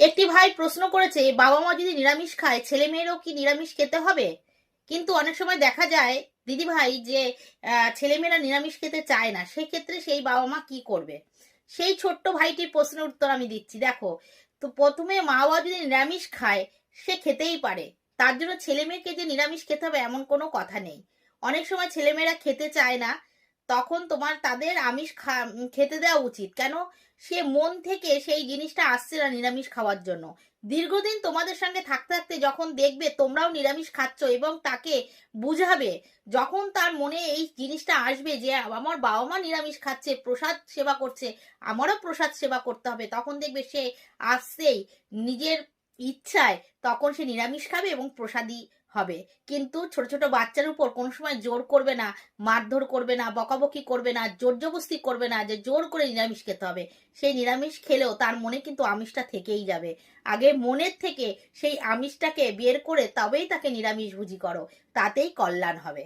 একটি ভাই প্রশ্ন করেছে, বাবা মা যদি নিরামিষ খায় ছেলে মেয়েরও কি নিরামিষ খেতে হবে? কিন্তু অনেক সময় দেখা যায় দিদি ভাই যে ছেলেমেয়েরা নিরামিষ খেতে চায় না, সেক্ষেত্রে সেই বাবা মা কি করবে? সেই ছোট্ট ভাইটির প্রশ্নের উত্তর আমি দিচ্ছি। দেখো, তো প্রথমে মা বাবা যদি নিরামিষ খায়, সে খেতেই পারে। তার জন্য ছেলে মেয়েকে যে নিরামিষ খেতে হবে এমন কোনো কথা নেই। অনেক সময় ছেলেমেয়েরা খেতে চায় না, তখন তোমার তাদের আমিষ খেতে দেওয়া উচিত। কেন? সে মন থেকে সেই জিনিসটা আসছে না নিরামিষ খাওয়ার জন্য। দীর্ঘদিন তোমাদের সঙ্গে থাকতে থাকতে যখন দেখবে তোমরাও নিরামিষ খাচ্ছ এবং তাকে বুঝাবে, যখন তার মনে এই জিনিসটা আসবে যে আমার বাবা মা নিরামিষ খাচ্ছে, প্রসাদ সেবা করছে, আমারও প্রসাদ সেবা করতে হবে, তখন দেখবে সে আসছেই নিজের ইচ্ছায়, তখন সে নিরামিষ খাবে এবং প্রসাদী হবে। কিন্তু ছোট ছোট বাচ্চার উপর কোনো সময় জোর করবে না, মারধর করবে না, বকাবকি করবে না, জোর জবস্তি করবে না যে জোর করে নিরামিষ খেতে হবে। সেই নিরামিষ খেলেও তার মনে কিন্তু আমিষটা থেকেই যাবে। আগে মনের থেকে সেই আমিষটাকে বের করে তবেই তাকে নিরামিষ ভুজি করো, তাতেই কল্যাণ হবে।